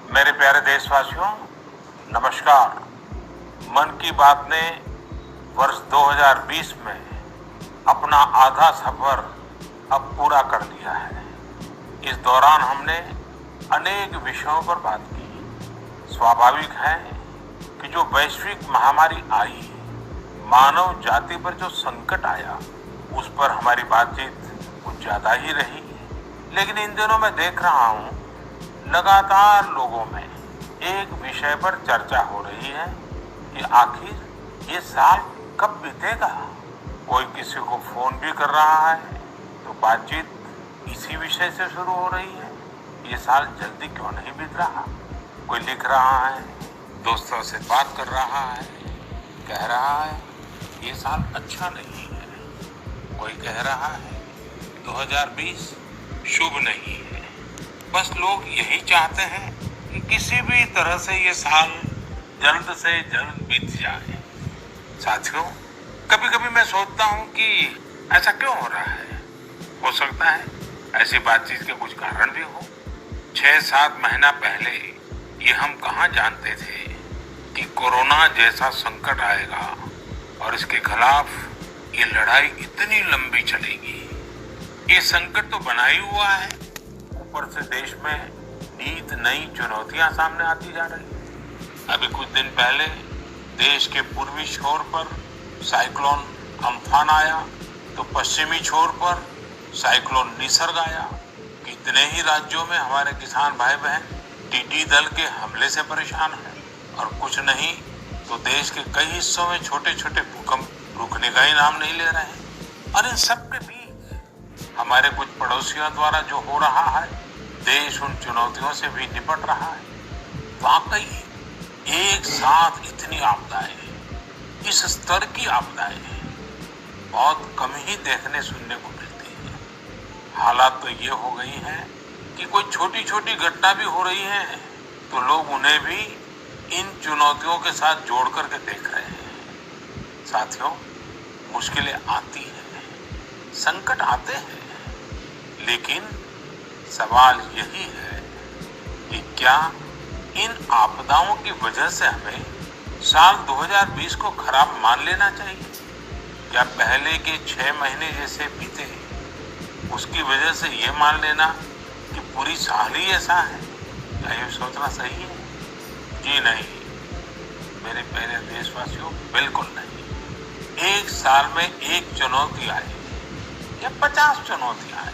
मेरे प्यारे देशवासियों, नमस्कार। मन की बात ने वर्ष 2020 में अपना आधा सफर अब पूरा कर लिया है। इस दौरान हमने अनेक विषयों पर बात की। स्वाभाविक है कि जो वैश्विक महामारी आई, मानव जाति पर जो संकट आया, उस पर हमारी बातचीत कुछ ज्यादा ही रही। लेकिन इन दिनों मैं देख रहा हूँ लगातार लोगों में एक विषय पर चर्चा हो रही है कि आखिर ये साल कब बीतेगा। कोई किसी को फोन भी कर रहा है तो बातचीत इसी विषय से शुरू हो रही है, ये साल जल्दी क्यों नहीं बीत रहा। कोई लिख रहा है, दोस्तों से बात कर रहा है, कह रहा है ये साल अच्छा नहीं है। कोई कह रहा है 2020 शुभ नहीं है। बस लोग यही चाहते हैं कि किसी भी तरह से ये साल जल्द से जल्द बीत जाए। साथियों, कभी कभी मैं सोचता हूँ कि ऐसा क्यों हो रहा है। हो सकता है ऐसी बातचीत के कुछ कारण भी हो। 6-7 महीना पहले ये हम कहाँ जानते थे कि कोरोना जैसा संकट आएगा और इसके खिलाफ ये लड़ाई इतनी लंबी चलेगी। ये संकट तो बना ही हुआ है, ऊपर से देश में नित नई चुनौतियां सामने आती जा रही है। अभी कुछ दिन पहले देश के पूर्वी छोर पर साइक्लोन अम्फान आया तो पश्चिमी छोर पर साइक्लोन निसर्ग आया। कितने ही राज्यों में हमारे किसान भाई बहन टिड्डी दल के हमले से परेशान हैं और कुछ नहीं तो देश के कई हिस्सों में छोटे छोटे भूकंप रुकने का ही नाम नहीं ले रहे हैं। और इन सब के बीच हमारे कुछ पड़ोसियों द्वारा जो हो रहा है, देश उन चुनौतियों से भी निपट रहा है। वाकई एक साथ इतनी आपदाएं, इस स्तर की आपदाएं बहुत कम ही देखने सुनने को मिलती है। हालात तो ये हो गई हैं कि कोई छोटी छोटी घटना भी हो रही है तो लोग उन्हें भी इन चुनौतियों के साथ जोड़ करके देख रहे हैं। साथियों, मुश्किलें आती हैं, संकट आते हैं, लेकिन सवाल यही है कि क्या इन आपदाओं की वजह से हमें साल 2020 को खराब मान लेना चाहिए? क्या पहले के 6 महीने जैसे बीते उसकी वजह से ये मान लेना कि पूरी साल ही ऐसा है? क्या ये सोचना सही है? जी नहीं, मेरे प्यारे देशवासियों, बिल्कुल नहीं। एक साल में एक चुनौती आए या 50 चुनौतियां आए,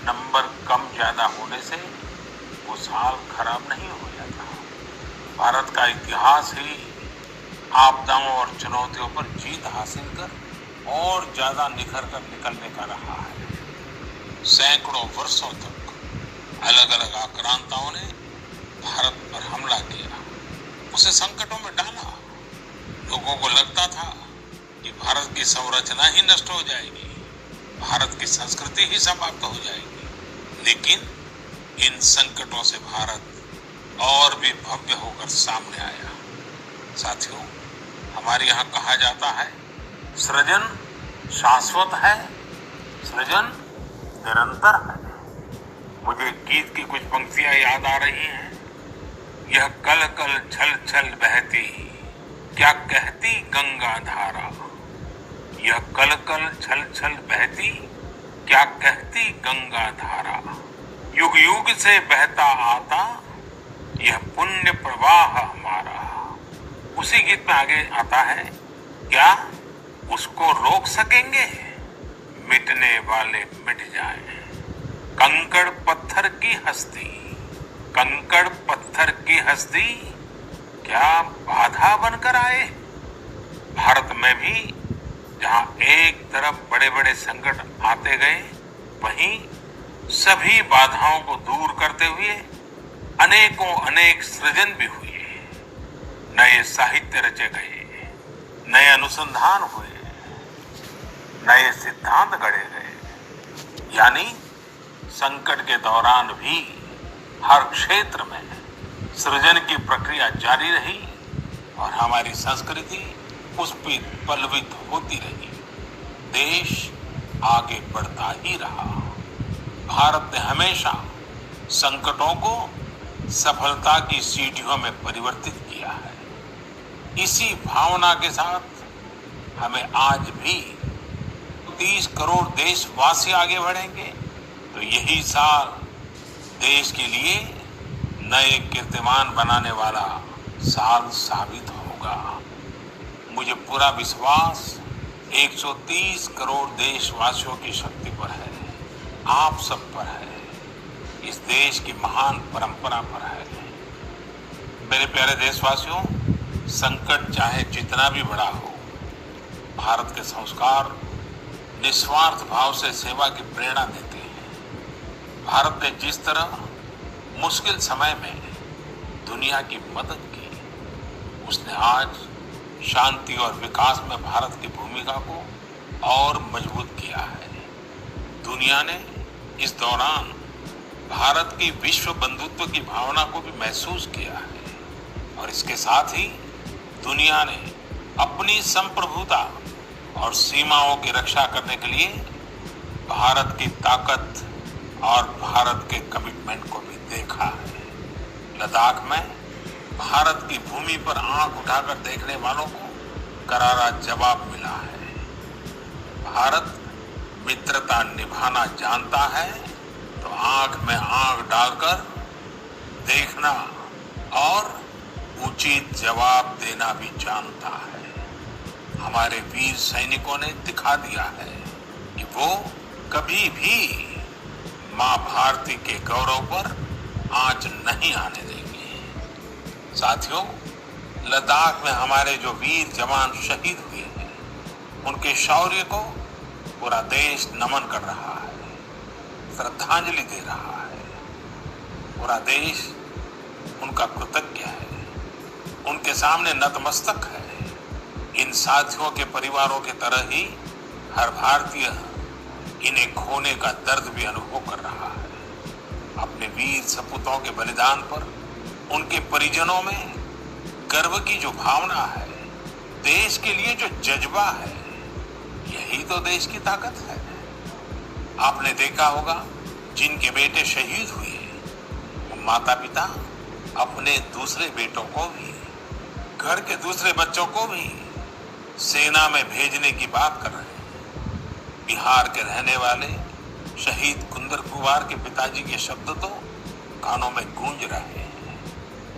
नंबर कम ज्यादा होने से वो साल खराब नहीं हो जाता। भारत का इतिहास ही आपदाओं और चुनौतियों पर जीत हासिल कर और ज्यादा निखर कर निकलने का रहा है। सैकड़ों वर्षों तक अलग अलग आक्रांताओं ने भारत पर हमला किया, उसे संकटों में डाला। लोगों को लगता था कि भारत की संरचना ही नष्ट हो जाएगी, भारत की संस्कृति ही समाप्त हो जाएगी। लेकिन इन संकटों से भारत और भी भव्य होकर सामने आया। साथियों, हमारे यहाँ कहा जाता है, सृजन शाश्वत है, सृजन निरंतर है। मुझे गीत की कुछ पंक्तियां याद आ रही हैं। यह कल कल छल छल बहती, क्या कहती गंगा धारा। यह कल कल छल छल बहती, क्या कहती गंगा धारा। युग युग से बहता आता, यह पुण्य प्रवाह हमारा। उसी गीत में आगे आता है, क्या उसको रोक सकेंगे, मिटने वाले मिट जाएं। कंकड़ पत्थर की हस्ती, कंकड़ पत्थर की हस्ती, क्या बाधा बनकर आए। भारत में भी जहां एक तरफ बड़े बड़े संकट आते गए, वहीं सभी बाधाओं को दूर करते हुए अनेकों अनेक सृजन भी हुए। नए साहित्य रचे गए, नए अनुसंधान हुए, नए सिद्धांत गढ़े गए। यानी संकट के दौरान भी हर क्षेत्र में सृजन की प्रक्रिया जारी रही और हमारी संस्कृति उस पर पल्लवित होती रही। देश आगे बढ़ता ही रहा। भारत ने हमेशा संकटों को सफलता की सीढ़ियों में परिवर्तित किया है। इसी भावना के साथ हमें आज भी 30 करोड़ देशवासी आगे बढ़ेंगे तो यही साल देश के लिए नए कीर्तिमान बनाने वाला साल साबित होगा। मुझे पूरा विश्वास 130 करोड़ देशवासियों की शक्ति पर है, आप सब पर है, इस देश की महान परंपरा पर है। मेरे प्यारे देशवासियों, संकट चाहे जितना भी बड़ा हो, भारत के संस्कार निस्वार्थ भाव से सेवा की प्रेरणा देते हैं। भारत ने जिस तरह मुश्किल समय में दुनिया की मदद की, उसने आज शांति और विकास में भारत की भूमिका को और मजबूत किया है। दुनिया ने इस दौरान भारत की विश्व बंधुत्व की भावना को भी महसूस किया है और इसके साथ ही दुनिया ने अपनी संप्रभुता और सीमाओं की रक्षा करने के लिए भारत की ताकत और भारत के कमिटमेंट को भी देखा है। लद्दाख में भारत की भूमि पर आंख उठाकर देखने वालों को करारा जवाब मिला है। भारत मित्रता निभाना जानता है तो आंख में आंख डालकर देखना और उचित जवाब देना भी जानता है। हमारे वीर सैनिकों ने दिखा दिया है कि वो कभी भी मां भारती के गौरव पर आंच नहीं आने देंगे। साथियों, लद्दाख में हमारे जो वीर जवान शहीद हुए हैं, उनके शौर्य को पूरा देश नमन कर रहा है, श्रद्धांजलि दे रहा है। पूरा देश उनका कृतज्ञ है, उनके सामने नतमस्तक है। इन साथियों के परिवारों के तरह ही हर भारतीय इन्हें खोने का दर्द भी अनुभव कर रहा है। अपने वीर सपूतों के बलिदान पर उनके परिजनों में गर्व की जो भावना है, देश के लिए जो जज्बा है, यही तो देश की ताकत है। आपने देखा होगा, जिनके बेटे शहीद हुए, वो माता पिता अपने दूसरे बेटों को भी, घर के दूसरे बच्चों को भी सेना में भेजने की बात कर रहे हैं। बिहार के रहने वाले शहीद कुंदर कुंवर के पिताजी के शब्द तो कानों में गूंज रहे हैं।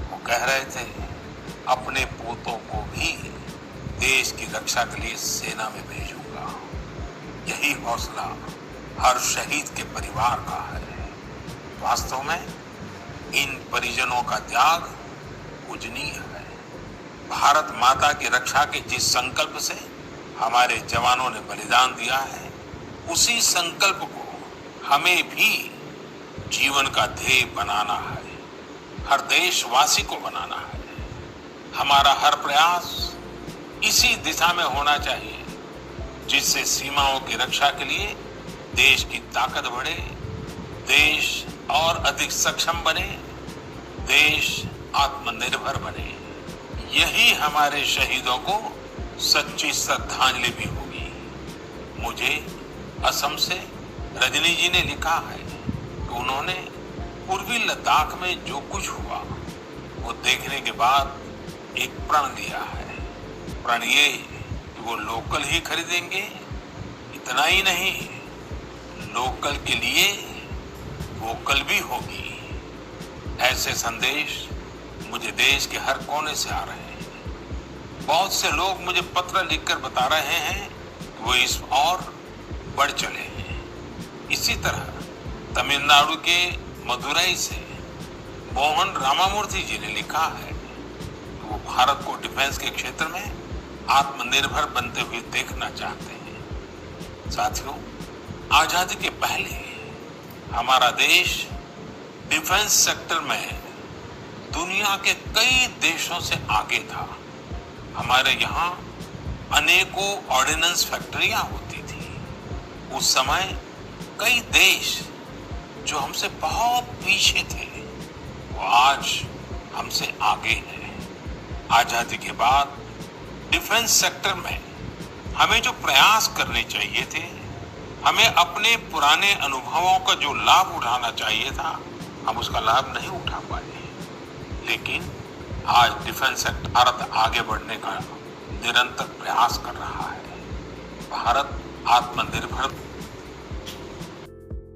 वो कह रहे थे, अपने पोतों को भी देश की रक्षा के लिए सेना में भेजूंगा। यही हौसला हर शहीद के परिवार का है। वास्तव में इन परिजनों का त्याग पूजनीय है। भारत माता की रक्षा के जिस संकल्प से हमारे जवानों ने बलिदान दिया है, उसी संकल्प को हमें भी जीवन का ध्येय बनाना है, हर देशवासी को बनाना है। हमारा हर प्रयास इसी दिशा में होना चाहिए, जिससे सीमाओं की रक्षा के लिए देश की ताकत बढ़े, देश और अधिक सक्षम बने, देश आत्मनिर्भर बने। यही हमारे शहीदों को सच्ची श्रद्धांजलि भी होगी। मुझे असम से रजनी जी ने लिखा है कि उन्होंने पूर्वी लद्दाख में जो कुछ हुआ वो देखने के बाद एक प्रण लिया है। प्रण ये कि वो लोकल ही खरीदेंगे, इतना ही नहीं, लोकल के लिए वोकल भी होगी। ऐसे संदेश मुझे देश के हर कोने से आ रहे हैं। बहुत से लोग मुझे पत्र लिखकर बता रहे हैं कि वो इस और बढ़ चले हैं। इसी तरह तमिलनाडु के मदुरई से मोहन रामामूर्ति जी ने लिखा है कि वो भारत को डिफेंस के क्षेत्र में आत्मनिर्भर बनते हुए देखना चाहते हैं। साथियों, आजादी के पहले हमारा देश डिफेंस सेक्टर में दुनिया के कई देशों से आगे था। हमारे यहाँ अनेकों ऑर्डिनेंस फैक्ट्रियां होती थी। उस समय कई देश जो हमसे बहुत पीछे थे, वो आज हमसे आगे हैं। आजादी के बाद डिफेंस सेक्टर में हमें जो प्रयास करने चाहिए थे, हमें अपने पुराने अनुभवों का जो लाभ उठाना चाहिए था, हम उसका लाभ नहीं उठा पाए। लेकिन आज डिफेंस सेक्टर भारत आगे बढ़ने का निरंतर प्रयास कर रहा है। भारत आत्मनिर्भर